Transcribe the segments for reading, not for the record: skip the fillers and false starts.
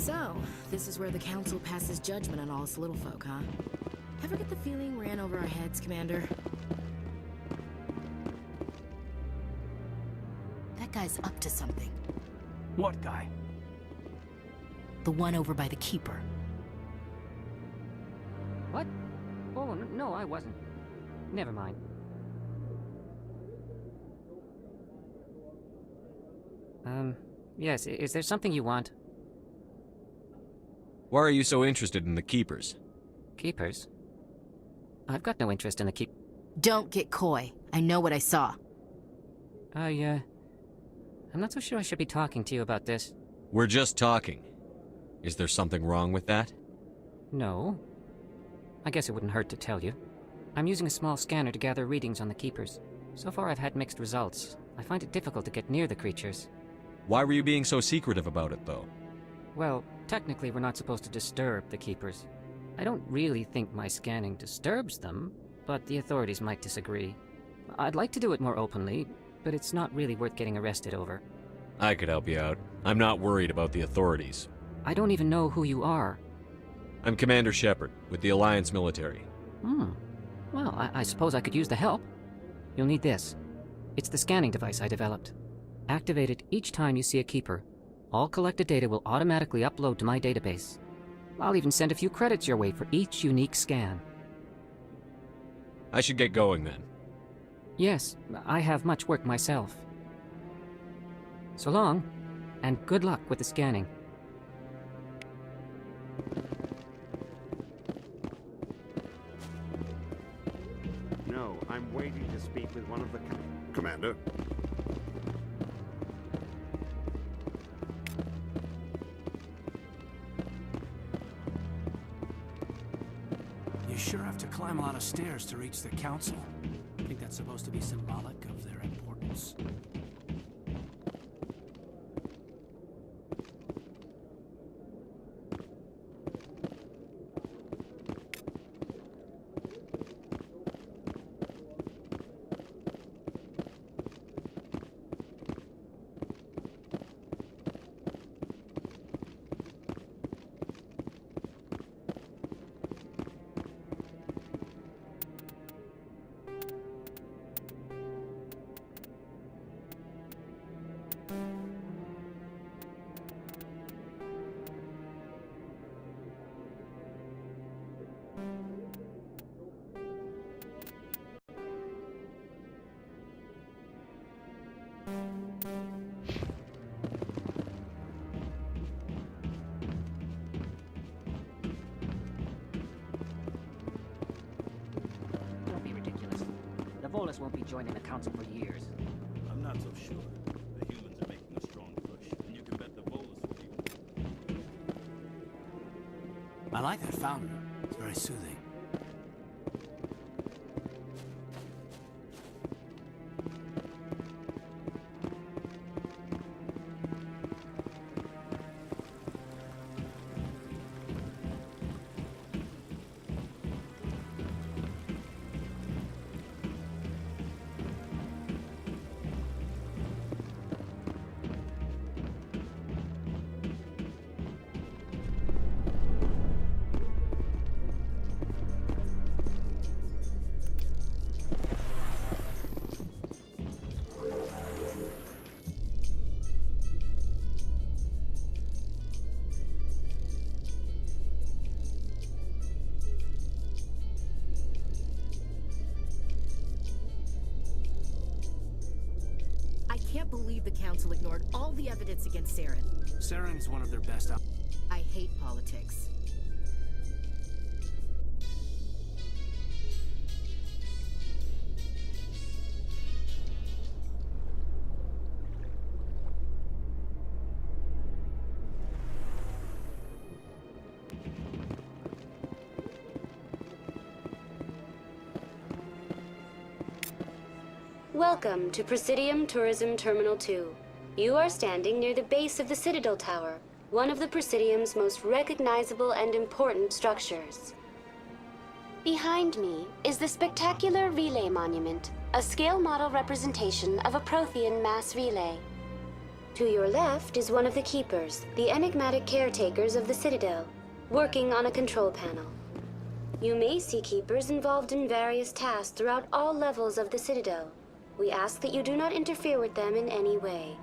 So, this is where the Council passes judgment on all us little folk, huh? Ever get the feeling we're in over our heads, Commander? That guy's up to something. What guy? The one over by the Keeper. What? Oh, no, I wasn't. Never mind. Yes, is there something you want? Why are you so interested in the Keepers? Keepers? I've got no interest in the Don't get coy. I know what I saw. I'm not so sure I should be talking to you about this. We're just talking. Is there something wrong with that? No. I guess it wouldn't hurt to tell you. I'm using a small scanner to gather readings on the Keepers. So far I've had mixed results. I find it difficult to get near the creatures. Why were you being so secretive about it, though? Well, technically we're not supposed to disturb the Keepers. I don't really think my scanning disturbs them, but the authorities might disagree. I'd like to do it more openly, but it's not really worth getting arrested over. I could help you out. I'm not worried about the authorities. I don't even know who you are. I'm Commander Shepard, with the Alliance military. Well, I suppose I could use the help. You'll need this. It's the scanning device I developed. Activate it each time you see a Keeper. All collected data will automatically upload to my database. I'll even send a few credits your way for each unique scan. I should get going then. Yes, I have much work myself. So long, and good luck with the scanning. No, I'm waiting to speak with one of the... Commander? You sure have to climb a lot of stairs to reach the Council. I think that's supposed to be symbolic of their importance. Don't be ridiculous. The Volus won't be joining the Council for years. I'm not so sure. The humans are making a strong push, and you can bet the Volus will be. I like that fountain. It's very soothing. I can't believe the Council ignored all the evidence against Saren. Saren's one of their best I hate politics. Welcome to Presidium Tourism Terminal 2. You are standing near the base of the Citadel Tower, one of the Presidium's most recognizable and important structures. Behind me is the spectacular Relay Monument, a scale model representation of a Prothean mass relay. To your left is one of the Keepers, the enigmatic caretakers of the Citadel, working on a control panel. You may see Keepers involved in various tasks throughout all levels of the Citadel. We ask that you do not interfere with them in any way.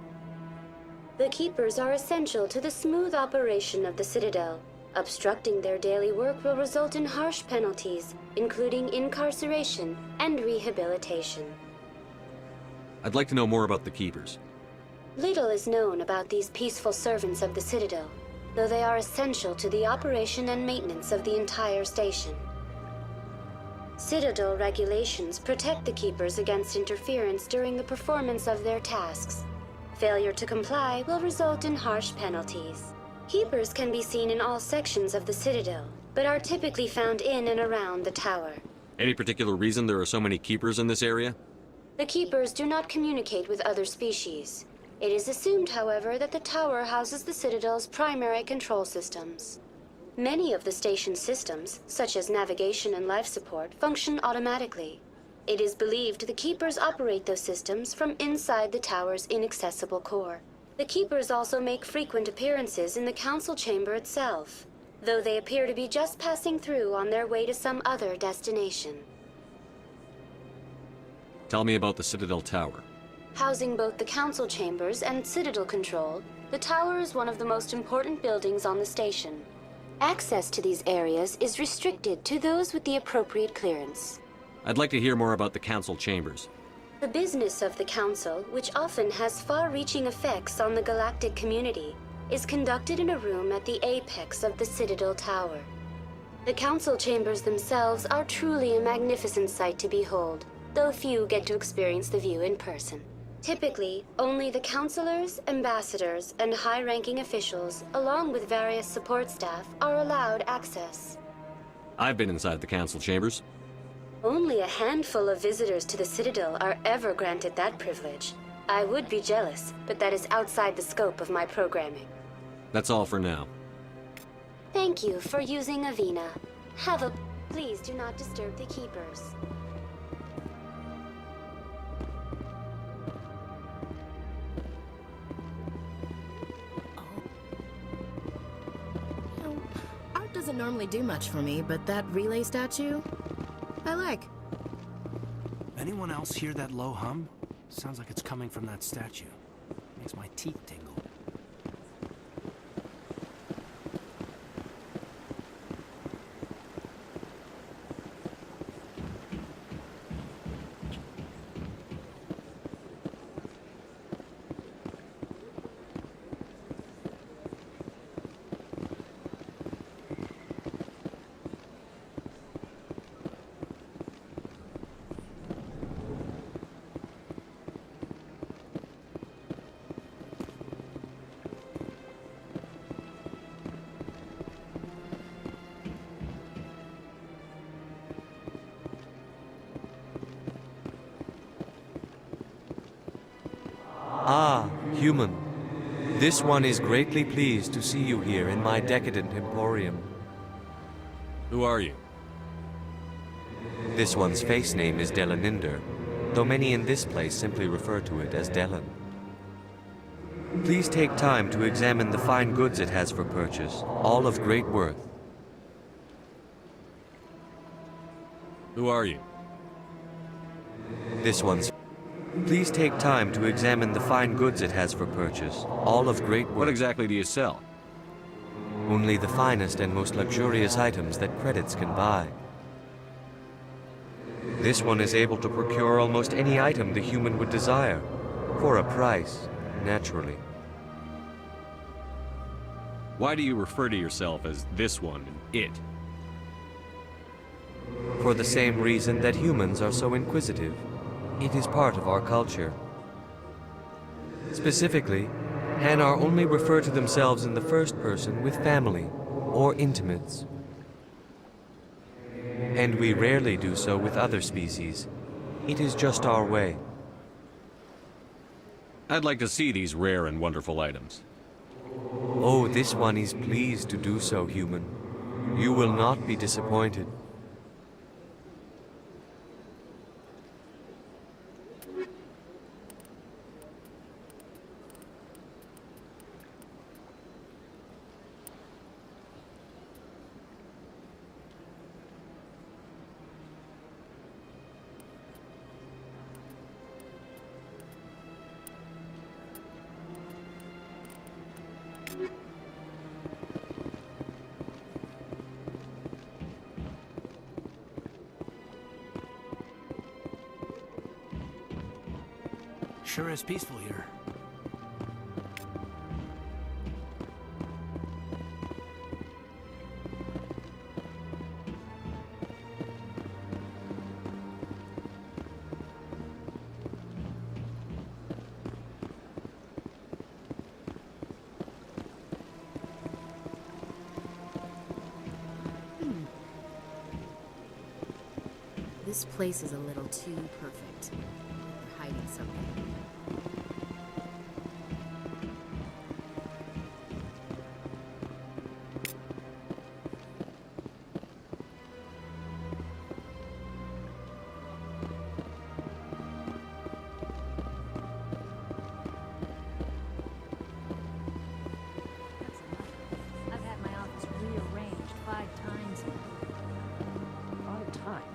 The Keepers are essential to the smooth operation of the Citadel. Obstructing their daily work will result in harsh penalties, including incarceration and rehabilitation. I'd like to know more about the Keepers. Little is known about these peaceful servants of the Citadel, though they are essential to the operation and maintenance of the entire station. Citadel regulations protect the Keepers against interference during the performance of their tasks. Failure to comply will result in harsh penalties. Keepers can be seen in all sections of the Citadel, but are typically found in and around the tower. Any particular reason there are so many Keepers in this area? The Keepers do not communicate with other species. It is assumed, however, that the tower houses the Citadel's primary control systems. Many of the station's systems, such as navigation and life support, function automatically. It is believed the Keepers operate those systems from inside the tower's inaccessible core. The Keepers also make frequent appearances in the Council chamber itself, though they appear to be just passing through on their way to some other destination. Tell me about the Citadel Tower. Housing both the Council chambers and Citadel control, the tower is one of the most important buildings on the station. Access to these areas is restricted to those with the appropriate clearance. I'd like to hear more about the Council chambers. The business of the Council, which often has far-reaching effects on the galactic community, is conducted in a room at the apex of the Citadel Tower. The Council chambers themselves are truly a magnificent sight to behold, though few get to experience the view in person. Typically, only the councilors, ambassadors, and high-ranking officials, along with various support staff, are allowed access. I've been inside the Council chambers. Only a handful of visitors to the Citadel are ever granted that privilege. I would be jealous, but that is outside the scope of my programming. That's all for now. Thank you for using Avina. Please do not disturb the Keepers. Art doesn't normally do much for me, but that relay statue, I like. Anyone else hear that low hum? Sounds like it's coming from that statue. Makes my teeth tingle. Ah, human. This one is greatly pleased to see you here in my decadent emporium. Who are you? This one's face name is Delaninder, though many in this place simply refer to it as Delan. Please take time to examine the fine goods it has for purchase, all of great worth. Who are you? This one's... Please take time to examine the fine goods it has for purchase, all of great worth. What exactly do you sell? Only the finest and most luxurious items that credits can buy. This one is able to procure almost any item the human would desire, for a price, naturally. Why do you refer to yourself as this one and it? For the same reason that humans are so inquisitive. It is part of our culture. Specifically, Hanar only refer to themselves in the first person with family or intimates. And we rarely do so with other species. It is just our way. I'd like to see these rare and wonderful items. Oh, this one is pleased to do so, human. You will not be disappointed. Sure is peaceful here. This place is a little too perfect. They're hiding something. I've had my office rearranged 5 times. 5 times?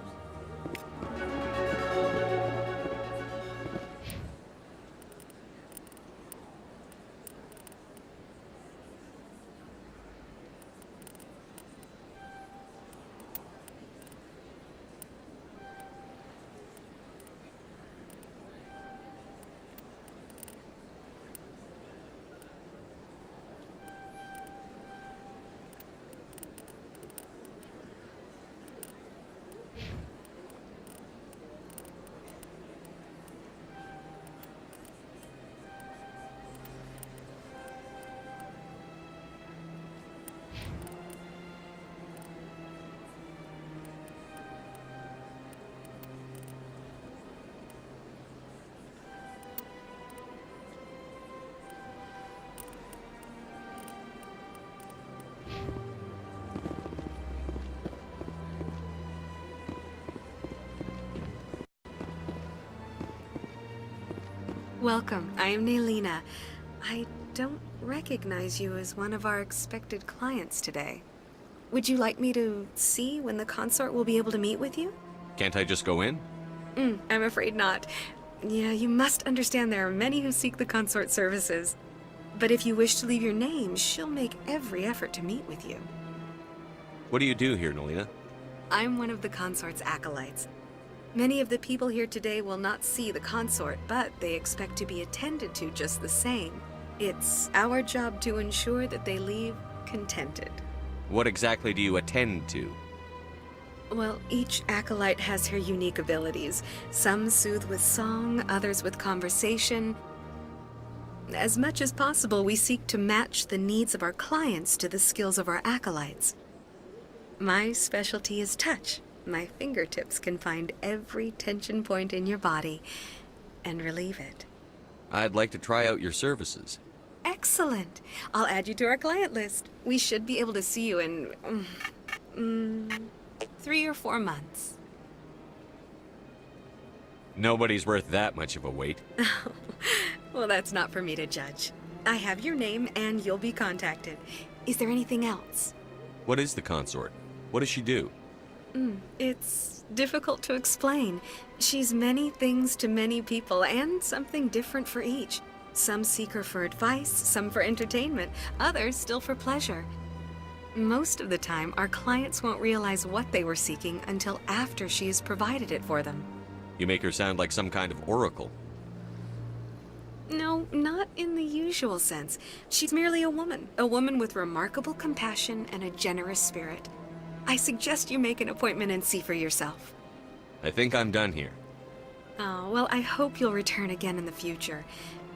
Welcome. I am Nelina. I don't recognize you as one of our expected clients today. Would you like me to see when the consort will be able to meet with you? Can't I just go in? I'm afraid not. Yeah, you must understand there are many who seek the consort services. But if you wish to leave your name, she'll make every effort to meet with you. What do you do here, Nelina? I'm one of the consort's acolytes. Many of the people here today will not see the consort, but they expect to be attended to just the same. It's our job to ensure that they leave contented. What exactly do you attend to? Well, each acolyte has her unique abilities. Some soothe with song, others with conversation. As much as possible, we seek to match the needs of our clients to the skills of our acolytes. My specialty is touch. My fingertips can find every tension point in your body and relieve it. I'd like to try out your services. Excellent. I'll add you to our client list. We should be able to see you in 3 or 4 months. Nobody's worth that much of a wait. Well, that's not for me to judge. I have your name and you'll be contacted. Is there anything else? What is the consort? What does she do? It's difficult to explain. She's many things to many people and something different for each. Some seek her for advice, some for entertainment, others still for pleasure. Most of the time, our clients won't realize what they were seeking until after she has provided it for them. You make her sound like some kind of oracle. No, not in the usual sense. She's merely a woman with remarkable compassion and a generous spirit. I suggest you make an appointment and see for yourself. I think I'm done here. Oh, well, I hope you'll return again in the future.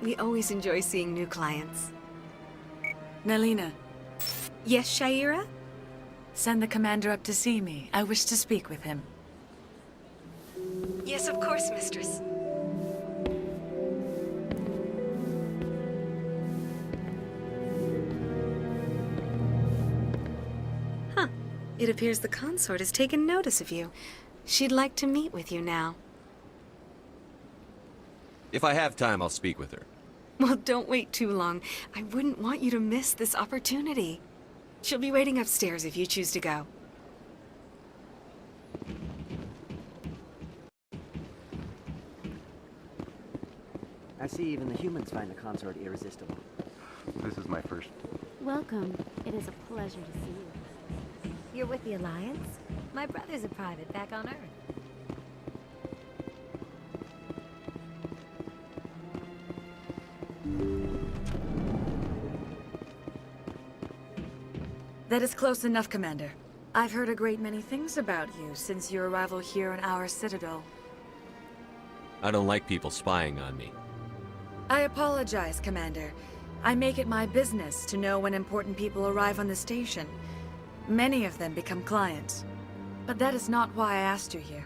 We always enjoy seeing new clients. Nelina, Yes, Sha'ira? send the commander up to see me. I wish to speak with him. Yes, of course, mistress. Huh. It appears the consort has taken notice of you. She'd like to meet with you now. If I have time, I'll speak with her. Well, don't wait too long. I wouldn't want you to miss this opportunity. She'll be waiting upstairs if you choose to go. I see even the humans find the consort irresistible. This is my first. Welcome. It is a pleasure to see you. You're with the Alliance? My brother's a private back on Earth. That is close enough, Commander. I've heard a great many things about you since your arrival here in our citadel. I don't like people spying on me. I apologize, Commander. I make it my business to know when important people arrive on the station. Many of them become clients. But that is not why I asked you here.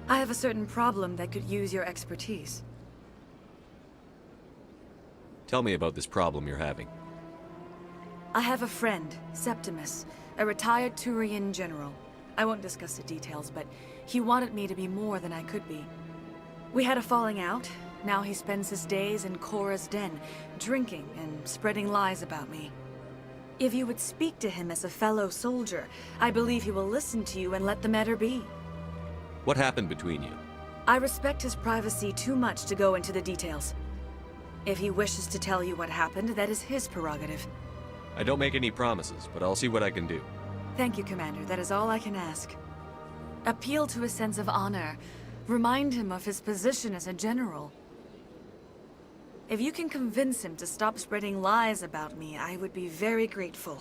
I have a certain problem that could use your expertise. Tell me about this problem you're having. I have a friend, Septimus, a retired Turian general. I won't discuss the details, but he wanted me to be more than I could be. We had a falling out. Now he spends his days in Korra's den, drinking and spreading lies about me. If you would speak to him as a fellow soldier, I believe he will listen to you and let the matter be. What happened between you? I respect his privacy too much to go into the details. If he wishes to tell you what happened, that is his prerogative. I don't make any promises, but I'll see what I can do. Thank you, Commander. That is all I can ask. Appeal to his sense of honor. Remind him of his position as a general. If you can convince him to stop spreading lies about me, I would be very grateful.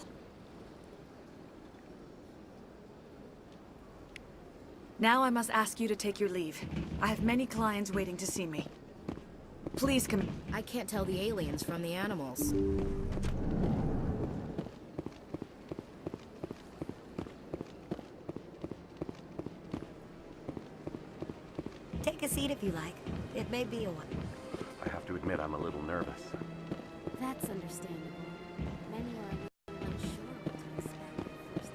Now I must ask you to take your leave. I have many clients waiting to see me. Please come. I can't tell the aliens from the animals. Take a seat if you like. It may be a while. I have to admit I'm a little nervous. That's understandable. Many are a little unsure what to expect at first.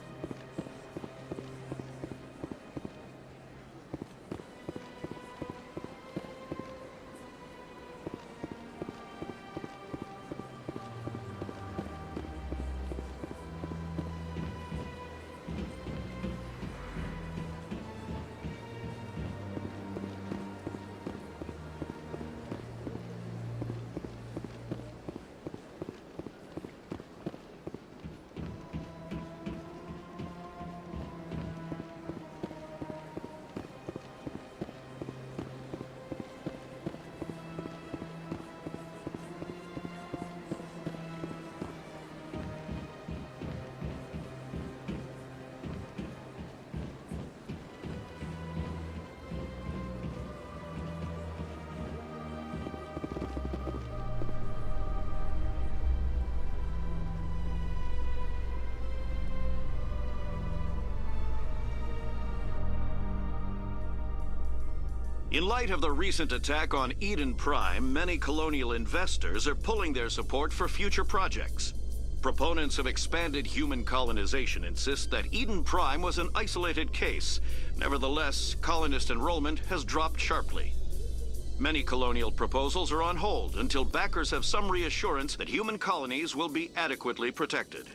In light of the recent attack on Eden Prime, many colonial investors are pulling their support for future projects. Proponents of expanded human colonization insist that Eden Prime was an isolated case. Nevertheless, colonist enrollment has dropped sharply. Many colonial proposals are on hold until backers have some reassurance that human colonies will be adequately protected.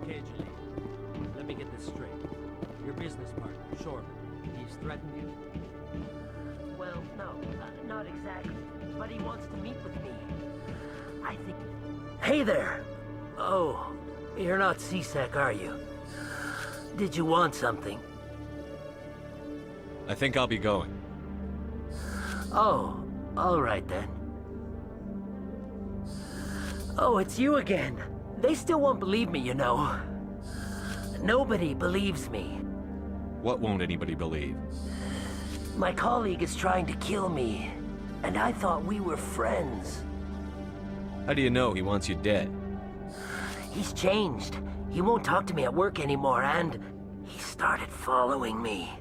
Okay, Julie. Let me get this straight. Your business partner, Shepard, he's threatened you? Well, no, not exactly. But he wants to meet with me. I think... Hey there! Oh, you're not C-Sec, are you? Did you want something? I think I'll be going. Oh, all right then. Oh, it's you again. They still won't believe me, you know. Nobody believes me. What won't anybody believe? My colleague is trying to kill me, and I thought we were friends. How do you know he wants you dead? He's changed. He won't talk to me at work anymore, and he started following me.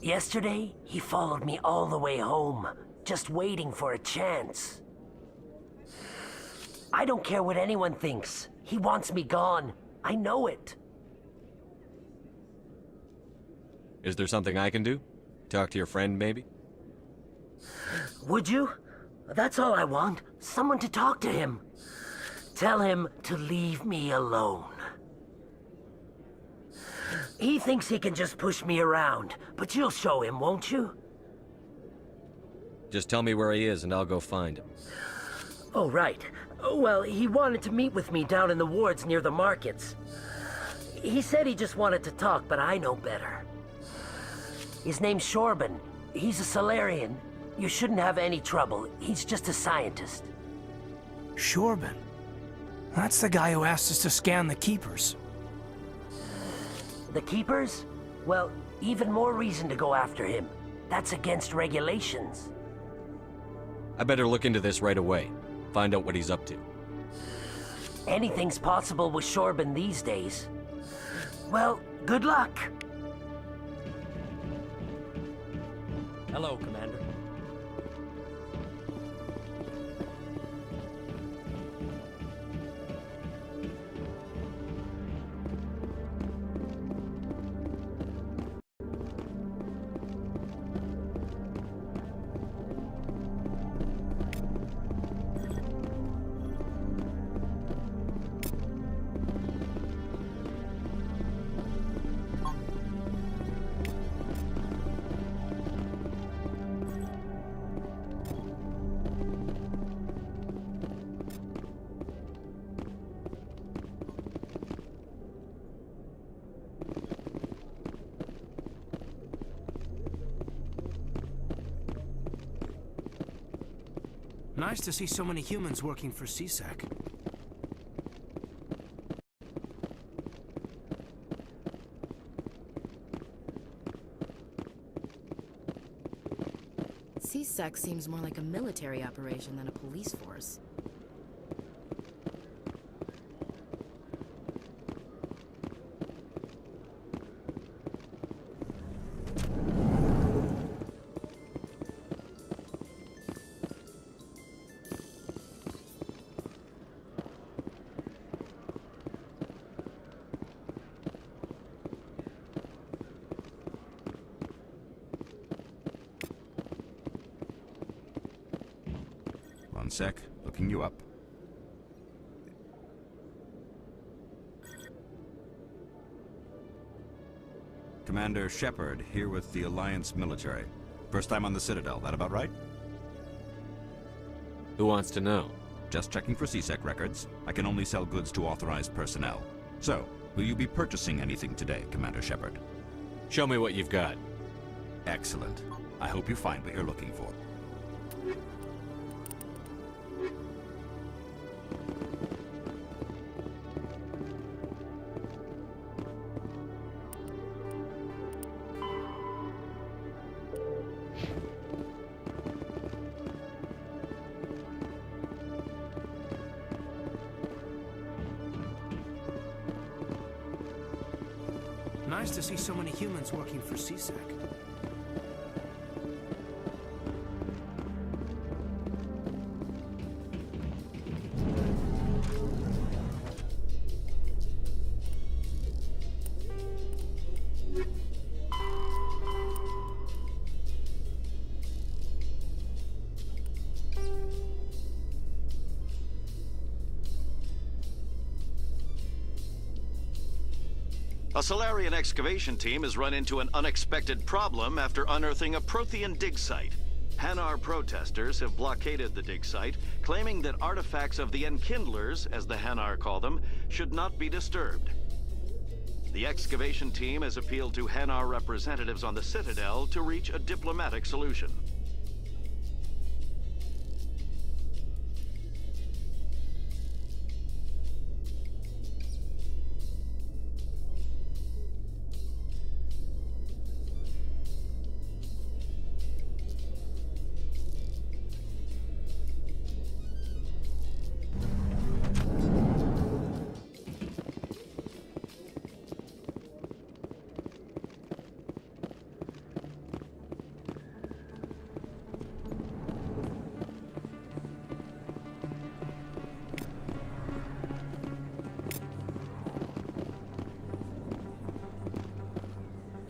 Yesterday, he followed me all the way home, just waiting for a chance. I don't care what anyone thinks. He wants me gone. I know it. Is there something I can do? Talk to your friend, maybe? Would you? That's all I want. Someone to talk to him. Tell him to leave me alone. He thinks he can just push me around, but you'll show him, won't you? Just tell me where he is and I'll go find him. Oh, right. Well, he wanted to meet with me down in the wards near the markets. He said he just wanted to talk, but I know better. His name's Shorban. He's a Solarian. You shouldn't have any trouble. He's just a scientist. Shorban? That's the guy who asked us to scan the Keepers. The Keepers? Well, even more reason to go after him. That's against regulations. I better look into this right away. Find out what he's up to. Anything's possible with Shorban these days. Well, good luck. Hello, Commander. Nice to see so many humans working for CSEC. CSEC seems more like a military operation than a police force. One sec, looking you up. Commander Shepard, here with the Alliance military. First time on the Citadel, that about right? Who wants to know? Just checking for CSEC records. I can only sell goods to authorized personnel. So, will you be purchasing anything today, Commander Shepard? Show me what you've got. Excellent. I hope you find what you're looking for. Nice to see so many humans working for CSEC. A Solarian excavation team has run into an unexpected problem after unearthing a Prothean dig site. Hanar protesters have blockaded the dig site, claiming that artifacts of the Enkindlers, as the Hanar call them, should not be disturbed. The excavation team has appealed to Hanar representatives on the Citadel to reach a diplomatic solution.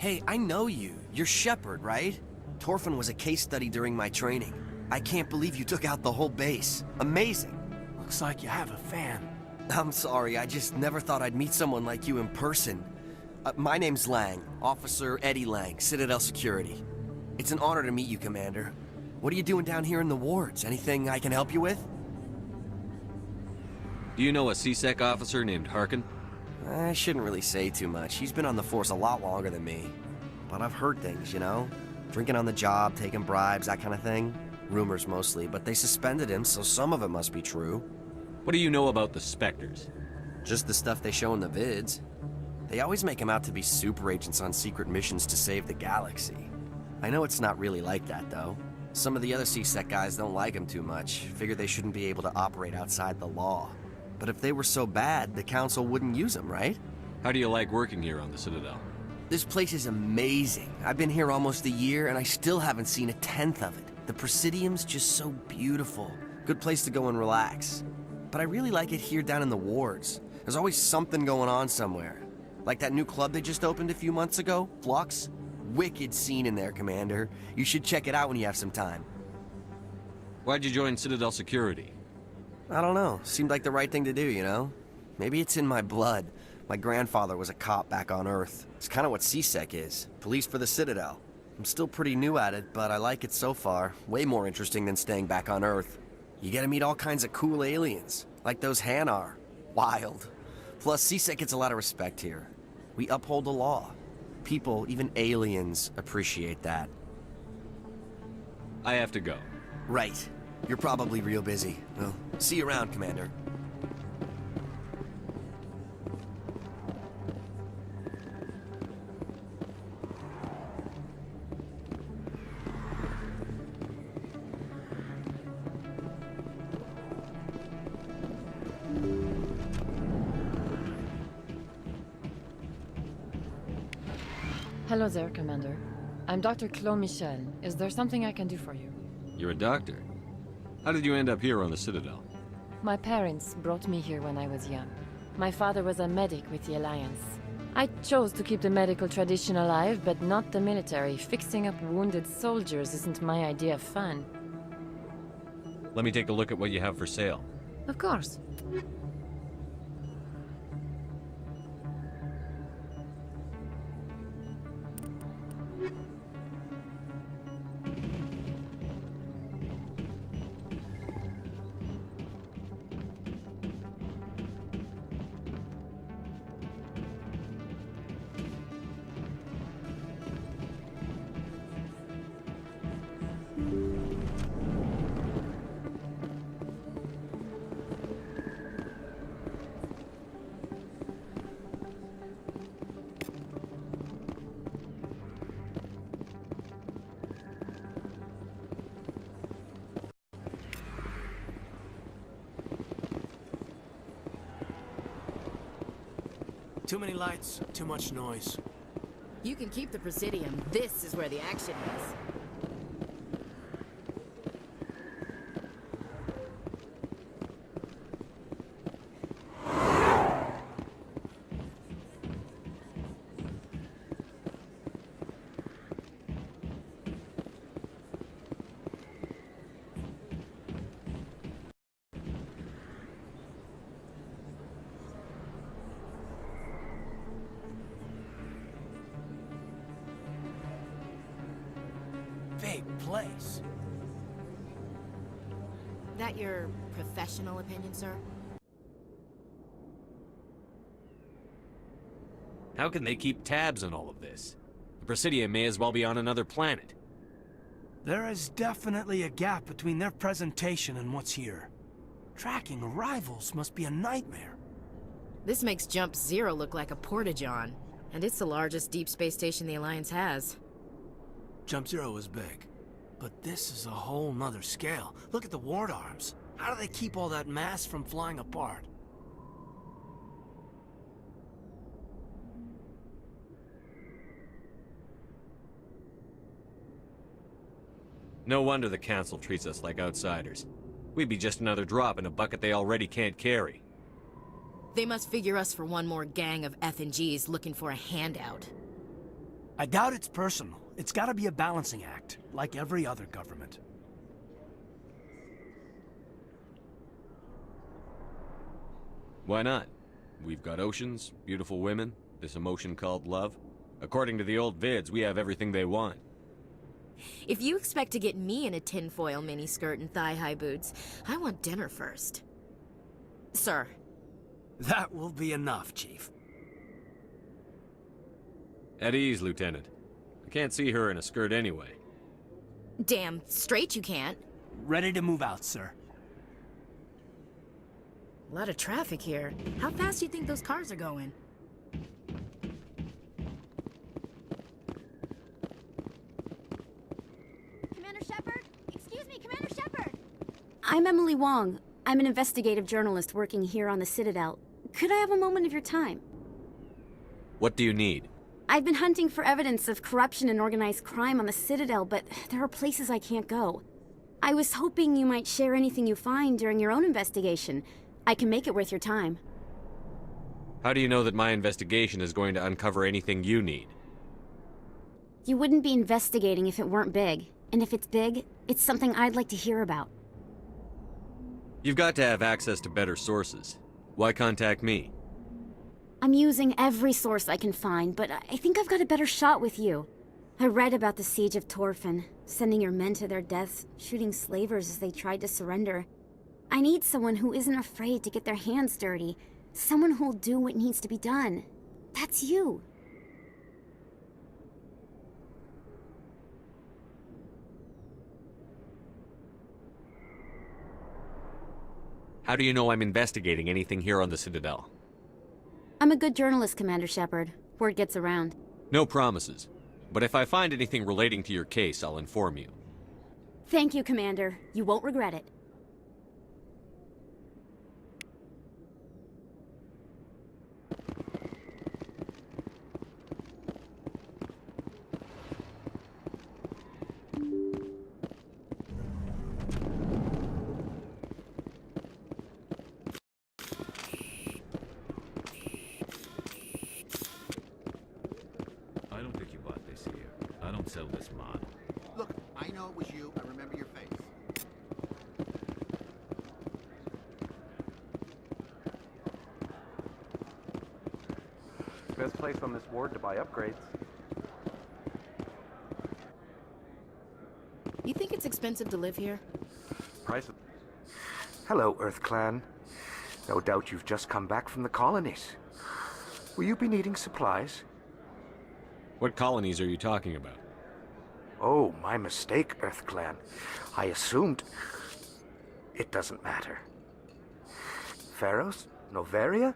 Hey, I know you. You're Shepard, right? Torfin was a case study during my training. I can't believe you took out the whole base. Amazing. Looks like you have a fan. I'm sorry, I just never thought I'd meet someone like you in person. My name's Lang, Officer Eddie Lang, Citadel Security. It's an honor to meet you, Commander. What are you doing down here in the wards? Anything I can help you with? Do you know a C-Sec officer named Harkin? I shouldn't really say too much. He's been on the force a lot longer than me. But I've heard things, you know? Drinking on the job, taking bribes, that kind of thing. Rumors mostly, but they suspended him, so some of it must be true. What do you know about the Spectres? Just the stuff they show in the vids. They always make him out to be super agents on secret missions to save the galaxy. I know it's not really like that, though. Some of the other C-Sec guys don't like him too much, figure they shouldn't be able to operate outside the law. But if they were so bad, the Council wouldn't use them, right? How do you like working here on the Citadel? This place is amazing. I've been here almost a year, and I still haven't seen a tenth of it. The Presidium's just so beautiful. Good place to go and relax. But I really like it here down in the wards. There's always something going on somewhere. Like that new club they just opened a few months ago, Flux. Wicked scene in there, Commander. You should check it out when you have some time. Why'd you join Citadel Security? I don't know. Seemed like the right thing to do, you know? Maybe it's in my blood. My grandfather was a cop back on Earth. It's kind of what C-Sec is. Police for the Citadel. I'm still pretty new at it, but I like it so far. Way more interesting than staying back on Earth. You get to meet all kinds of cool aliens, like those Hanar. Wild. Plus, C-Sec gets a lot of respect here. We uphold the law. People, even aliens, appreciate that. I have to go. Right. You're probably real busy. Well, see you around, Commander. Hello there, Commander. I'm Dr. Claude Michel. Is there something I can do for you? You're a doctor. How did you end up here on the Citadel? My parents brought me here when I was young. My father was a medic with the Alliance. I chose to keep the medical tradition alive, but not the military. Fixing up wounded soldiers isn't my idea of fun. Let me take a look at what you have for sale. Of course. Too many lights, too much noise. You can keep the Presidium. This is where the action is. Big place. That your professional opinion, sir? How can they keep tabs on all of this? The Presidium may as well be on another planet. There is definitely a gap between their presentation and what's here. Tracking arrivals must be a nightmare. This makes Jump Zero look like a porta-john, and it's the largest deep space station the Alliance has. Jump Zero is big, but this is a whole nother scale. Look at the ward arms. How do they keep all that mass from flying apart? No wonder the Council treats us like outsiders. We'd be just another drop in a bucket they already can't carry. They must figure us for one more gang of F&Gs looking for a handout. I doubt it's personal. It's gotta be a balancing act, like every other government. Why not? We've got oceans, beautiful women, this emotion called love. According to the old vids, we have everything they want. If you expect to get me in a tinfoil miniskirt and thigh-high boots, I want dinner first. Sir. That will be enough, Chief. At ease, Lieutenant. I can't see her in a skirt anyway. Damn straight you can't. Ready to move out, sir. A lot of traffic here. How fast do you think those cars are going? Commander Shepard? Excuse me, Commander Shepard! I'm Emily Wong. I'm an investigative journalist working here on the Citadel. Could I have a moment of your time? What do you need? I've been hunting for evidence of corruption and organized crime on the Citadel, but there are places I can't go. I was hoping you might share anything you find during your own investigation. I can make it worth your time. How do you know that my investigation is going to uncover anything you need? You wouldn't be investigating if it weren't big. And if it's big, it's something I'd like to hear about. You've got to have access to better sources. Why contact me? I'm using every source I can find, but I think I've got a better shot with you. I read about the siege of Torfin, sending your men to their deaths, shooting slavers as they tried to surrender. I need someone who isn't afraid to get their hands dirty. Someone who'll do what needs to be done. That's you. How do you know I'm investigating anything here on the Citadel? I'm a good journalist, Commander Shepard. Word gets around. No promises. But if I find anything relating to your case, I'll inform you. Thank you, Commander. You won't regret it. I don't think you bought this here. I don't sell this mod. Look, I know it was you. I remember your face. Best place on this ward to buy upgrades. You think it's expensive to live here? Price. Hello, Earth Clan. No doubt you've just come back from the colonies. Will you be needing supplies? What colonies are you talking about? Oh, my mistake, Earth Clan. I assumed... It doesn't matter. Pharos? Noveria?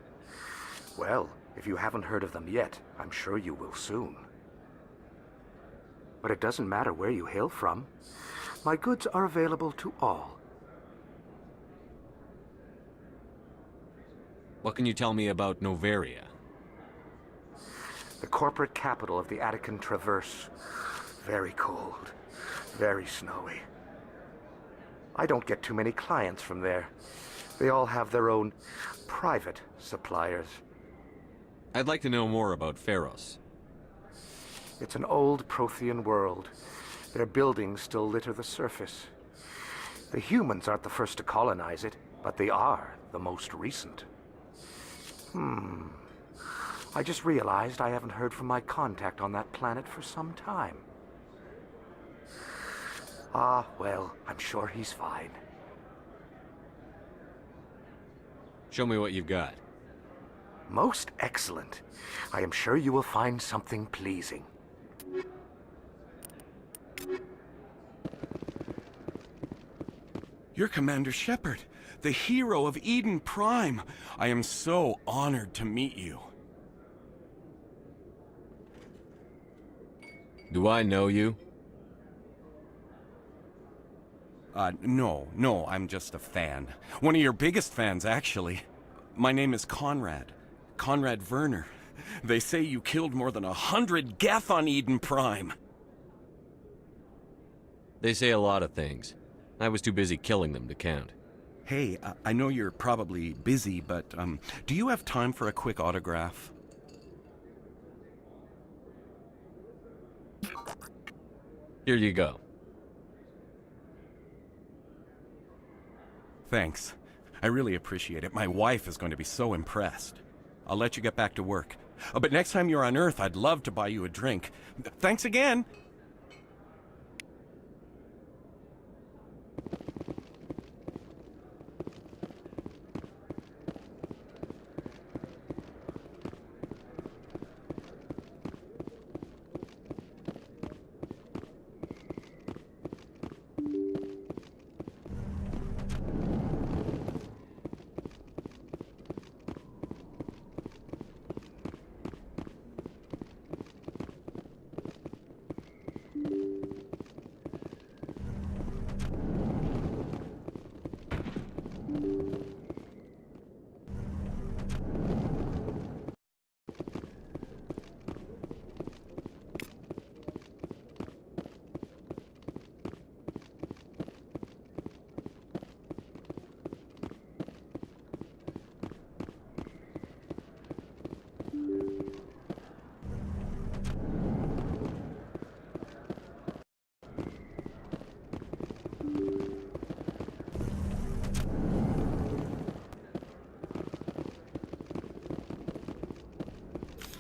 Well, if you haven't heard of them yet, I'm sure you will soon. But it doesn't matter where you hail from. My goods are available to all. What can you tell me about Noveria? The corporate capital of the Attican Traverse. Very cold. Very snowy. I don't get too many clients from there. They all have their own private suppliers. I'd like to know more about Pharos. It's an old Prothean world. Their buildings still litter the surface. The humans aren't the first to colonize it, but they are the most recent. I just realized I haven't heard from my contact on that planet for some time. Ah, well, I'm sure he's fine. Show me what you've got. Most excellent. I am sure you will find something pleasing. You're Commander Shepard, the hero of Eden Prime. I am so honored to meet you. Do I know you? No, I'm just a fan. One of your biggest fans, actually. My name is Conrad. Conrad Werner. They say you killed more than 100 Geth on Eden Prime. They say a lot of things. I was too busy killing them to count. Hey, I know you're probably busy, but do you have time for a quick autograph? Here you go. Thanks. I really appreciate it. My wife is going to be so impressed. I'll let you get back to work. But next time you're on Earth, I'd love to buy you a drink. Thanks again!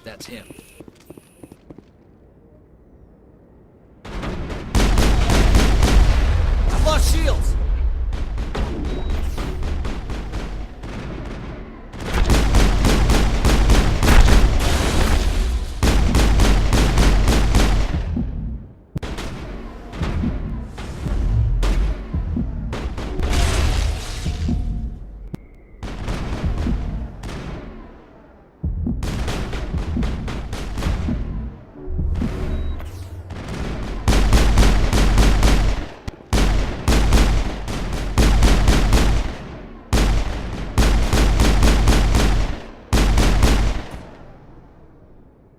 That's him. I've lost shields!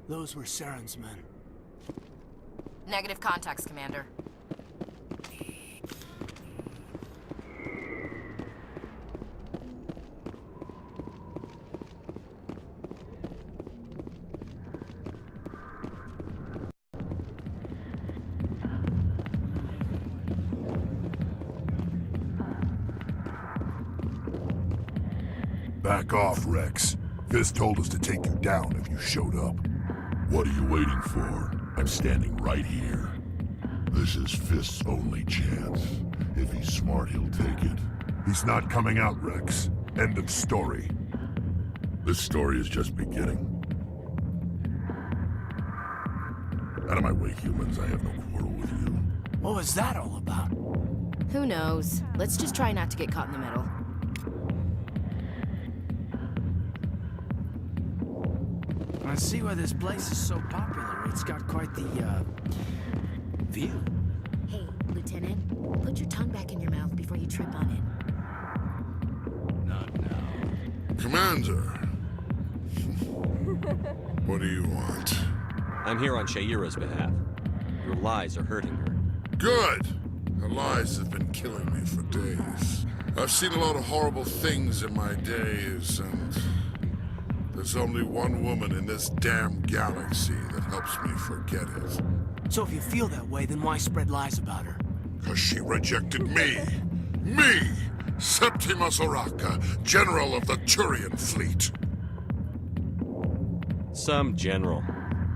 Those were Saren's men. Negative contacts, Commander. Back off, Rex. Fist told us to take you down if you showed up. What are you waiting for? I'm standing right here. This is Fist's only chance. If he's smart, he'll take it. He's not coming out, Rex. End of story. This story is just beginning. Out of my way, humans. I have no quarrel with you. What was that all about? Who knows? Let's just try not to get caught in the middle. I see why this place is so popular. It's got quite the, view. Hey, Lieutenant, put your tongue back in your mouth before you trip on it. Not now. Commander! What do you want? I'm here on Sha'ira's behalf. Your lies are hurting her. Good! Her lies have been killing me for days. I've seen a lot of horrible things in my days, and there's only one woman in this damn galaxy that helps me forget it. So if you feel that way, then why spread lies about her? 'Cause she rejected me! Me! Septimus Oraka, General of the Turian Fleet! Some general.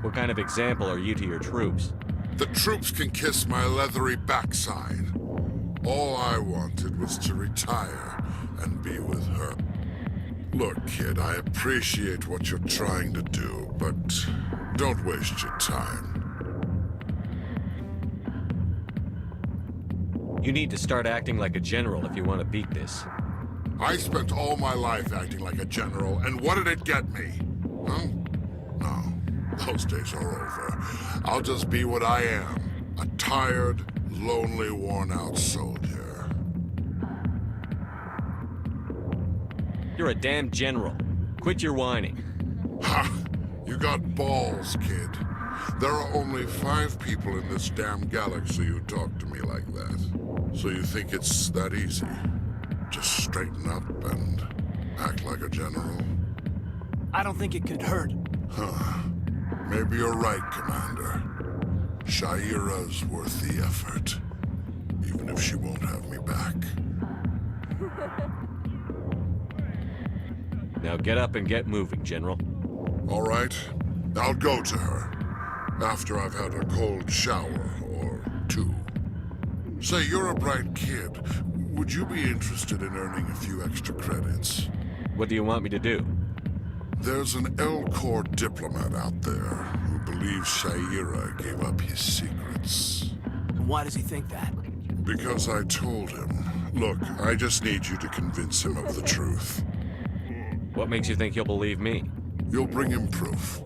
What kind of example are you to your troops? The troops can kiss my leathery backside. All I wanted was to retire and be with her. Look, kid, I appreciate what you're trying to do, but don't waste your time. You need to start acting like a general if you want to beat this. I spent all my life acting like a general, and what did it get me? Huh? No, those days are over. I'll just be what I am, a tired, lonely, worn-out soldier. You're a damn general. Quit your whining. Ha! You got balls, kid. There are only 5 people in this damn galaxy who talk to me like that. So you think it's that easy? Just straighten up and act like a general? I don't think it could hurt. Huh. Maybe you're right, Commander. Sha'ira's worth the effort, even if she won't have me back. Now get up and get moving, General. All right, I'll go to her. After I've had a cold shower or two. Say, you're a bright kid. Would you be interested in earning a few extra credits? What do you want me to do? There's an L-Corps diplomat out there who believes Sha'ira gave up his secrets. Why does he think that? Because I told him. Look, I just need you to convince him of the truth. What makes you think he'll believe me? You'll bring him proof.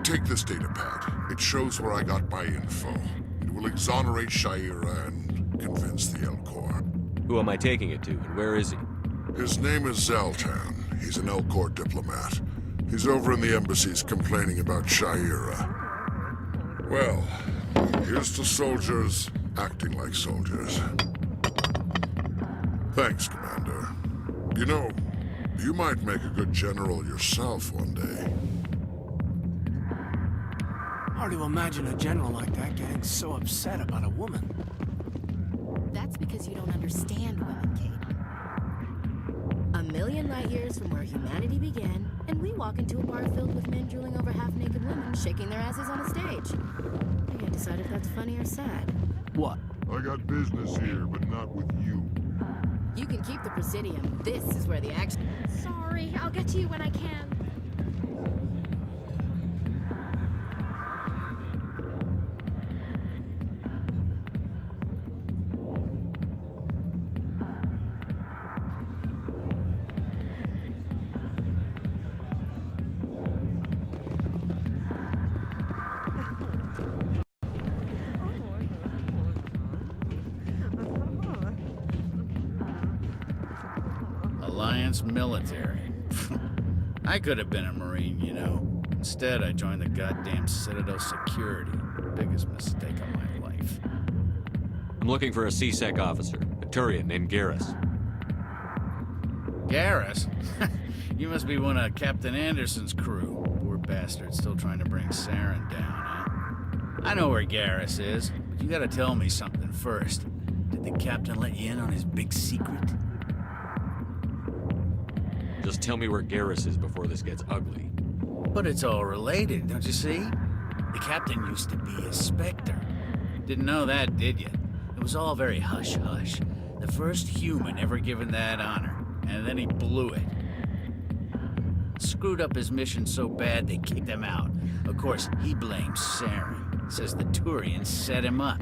Take this data pad. It shows where I got my info. It will exonerate Sha'ira and convince the L-Corps. Who am I taking it to, and where is he? His name is Zaltan. He's an L-Corps diplomat. He's over in the embassies complaining about Sha'ira. Well, here's to soldiers acting like soldiers. Thanks, Commander. You know, you might make a good general yourself one day. Hard to imagine a general like that getting so upset about a woman. That's because you don't understand women, Kate. A million light years from where humanity began, and we walk into a bar filled with men drooling over half-naked women shaking their asses on a stage. I can't decide if that's funny or sad. What? I got business here, but not with you. You can keep the Presidium. This is where the action... Sorry, I'll get to you when I can. Alliance military. I could have been a Marine, you know. Instead, I joined the goddamn Citadel security. Biggest mistake of my life. I'm looking for a C-Sec officer, a Turian named Garrus. Garrus? You must be one of Captain Anderson's crew. Poor bastard, still trying to bring Saren down, huh? I know where Garrus is, but you gotta tell me something first. Did the captain let you in on his big secret? Just tell me where Garrus is before this gets ugly. But it's all related, don't you see? The captain used to be a Spectre. Didn't know that, did you? It was all very hush-hush. The first human ever given that honor, and then he blew it. Screwed up his mission so bad they kicked him out. Of course, he blames Saren. Says the Turians set him up.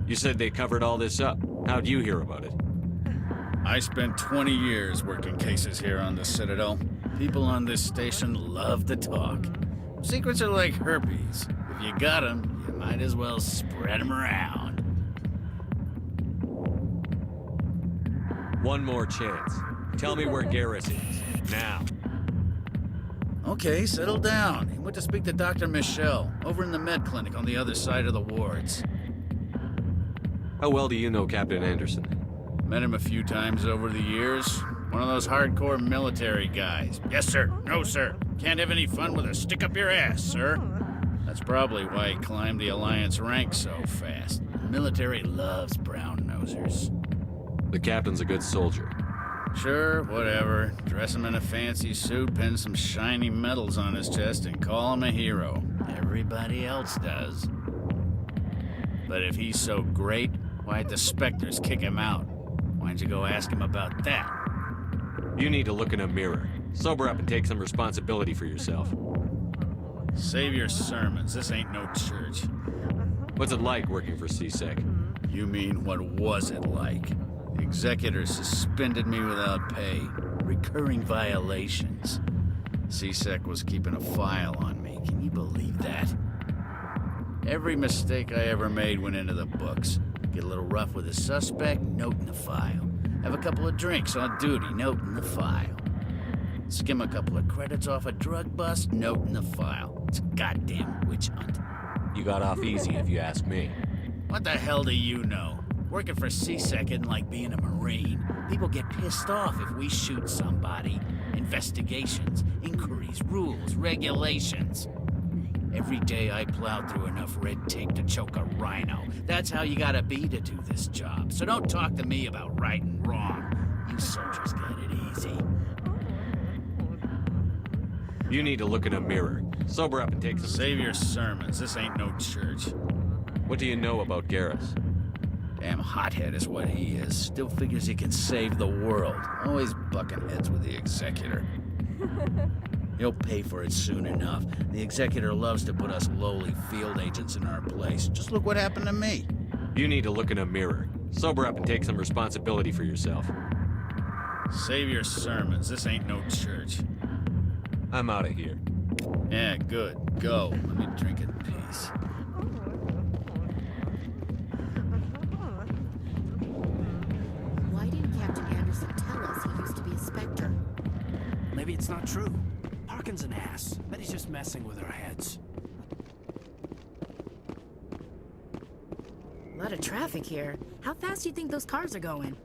You said they covered all this up. How'd you hear about it? I spent 20 years working cases here on the Citadel. People on this station love to talk. Secrets are like herpes. If you got them, you might as well spread them around. One more chance. Tell me where Garrus is. Now. Okay, settle down. He went to speak to Dr. Michelle, over in the med clinic on the other side of the wards. How well do you know Captain Anderson? Met him a few times over the years. One of those hardcore military guys. Yes, sir. No, sir. Can't have any fun with a stick up your ass, sir. That's probably why he climbed the Alliance ranks so fast. The military loves brown-nosers. The captain's a good soldier. Sure, whatever. Dress him in a fancy suit, pin some shiny medals on his chest, and call him a hero. Everybody else does. But if he's so great, why'd the Spectres kick him out? Why'd you go ask him about that? You need to look in a mirror. Sober up and take some responsibility for yourself. Save your sermons. This ain't no church. What's it like working for C-Sec? You mean, what was it like? The executors suspended me without pay. Recurring violations. C-Sec was keeping a file on me. Can you believe that? Every mistake I ever made went into the books. Get a little rough with a suspect, note in the file. Have a couple of drinks on duty, note in the file. Skim a couple of credits off a drug bust, note in the file. It's a goddamn witch hunt. You got off easy if you ask me. What the hell do you know? Working for CSEC isn't like being a Marine. People get pissed off if we shoot somebody. Investigations, inquiries, rules, regulations. Every day I plowed through enough red tape to choke a rhino. That's how you gotta be to do this job. So don't talk to me about right and wrong. You soldiers get it easy. You need to look in a mirror. Sober up and take some... Save your sermons. This ain't no church. What do you know about Garrus? Damn hothead is what he is. Still figures he can save the world. Always bucking heads with the Executor. He'll pay for it soon enough. The Executor loves to put us lowly field agents in our place. Just look what happened to me. You need to look in a mirror. Sober up and take some responsibility for yourself. Save your sermons. This ain't no church. I'm out of here. Yeah, good. Go. Let me drink in peace. Why didn't Captain Anderson tell us he used to be a Spectre? Maybe it's not true. Harkin's an ass. Bet he's just messing with our heads. A lot of traffic here. How fast do you think those cars are going?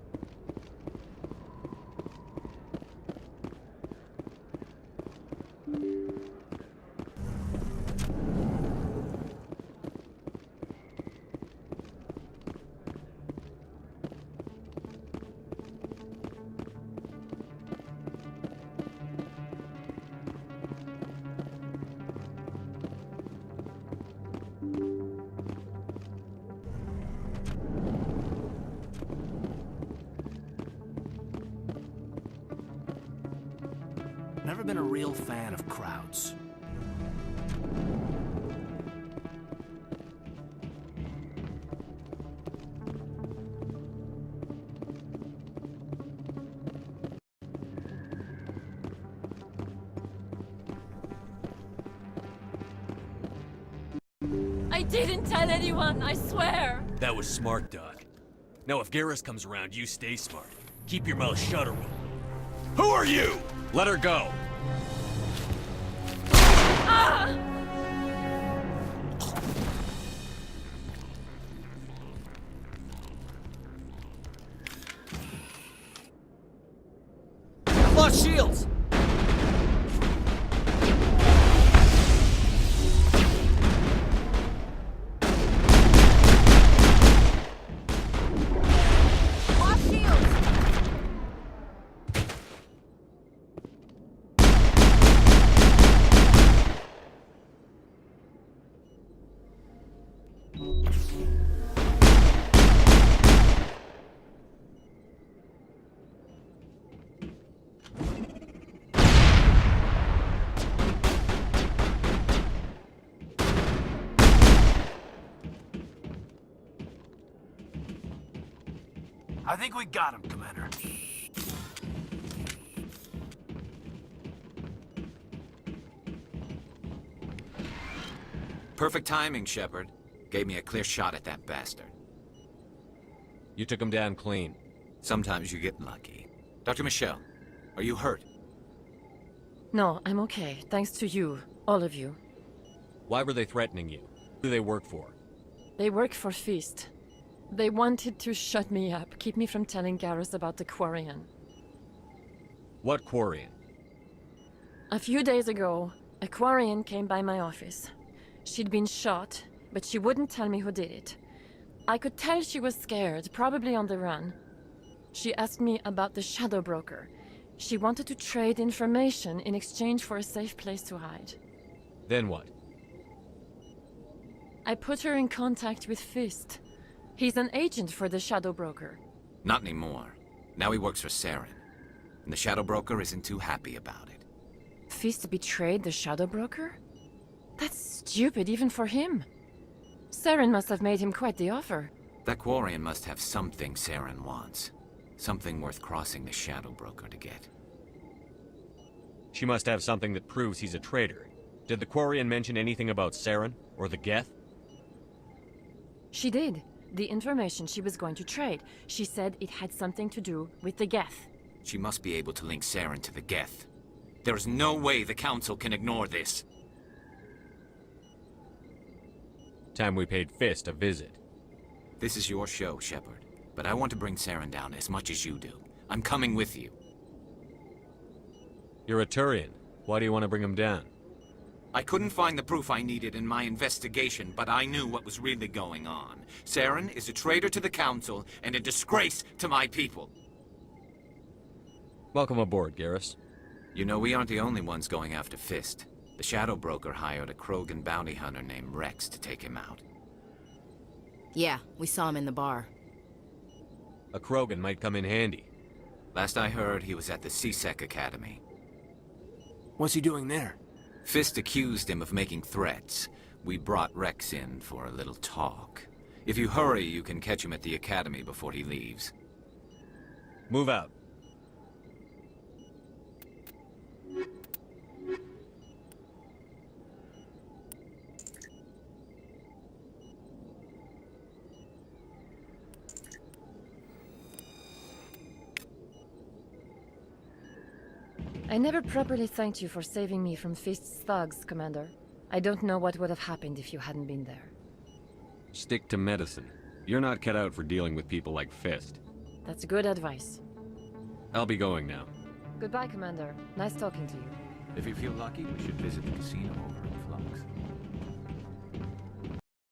Never been a real fan of crowds. I didn't tell anyone, I swear! That was smart, Doc. Now if Garrus comes around, you stay smart. Keep your mouth shut or we'll... Who are you? Let her go! Ah! I've lost shields! I think we got him, Commander. Perfect timing, Shepard. Gave me a clear shot at that bastard. You took him down clean. Sometimes you get lucky. Dr. Michelle, are you hurt? No, I'm okay. Thanks to you. All of you. Why were they threatening you? Who do they work for? They work for Feast. They wanted to shut me up, keep me from telling Garrus about the Quarian. What Quarian? A few days ago, a Quarian came by my office. She'd been shot, but she wouldn't tell me who did it. I could tell she was scared, probably on the run. She asked me about the Shadow Broker. She wanted to trade information in exchange for a safe place to hide. Then what? I put her in contact with Fist. He's an agent for the Shadow Broker. Not anymore. Now he works for Saren. And the Shadow Broker isn't too happy about it. Fist betrayed the Shadow Broker? That's stupid even for him. Saren must have made him quite the offer. That Quarian must have something Saren wants. Something worth crossing the Shadow Broker to get. She must have something that proves he's a traitor. Did the Quarian mention anything about Saren or the Geth? She did. The information she was going to trade. She said it had something to do with the Geth. She must be able to link Saren to the Geth. There is no way the Council can ignore this. Time we paid Fist a visit. This is your show, Shepard. But I want to bring Saren down as much as you do. I'm coming with you. You're a Turian. Why do you want to bring him down? I couldn't find the proof I needed in my investigation, but I knew what was really going on. Saren is a traitor to the Council and a disgrace to my people. Welcome aboard, Garrus. You know, we aren't the only ones going after Fist. The Shadow Broker hired a Krogan bounty hunter named Rex to take him out. Yeah, we saw him in the bar. A Krogan might come in handy. Last I heard, he was at the CSEC Academy. What's he doing there? Fist accused him of making threats. We brought Rex in for a little talk. If you hurry, you can catch him at the Academy before he leaves. Move out. I never properly thanked you for saving me from Fist's thugs, Commander. I don't know what would have happened if you hadn't been there. Stick to medicine. You're not cut out for dealing with people like Fist. That's good advice. I'll be going now. Goodbye, Commander. Nice talking to you. If you feel lucky, we should visit the casino over in Flux.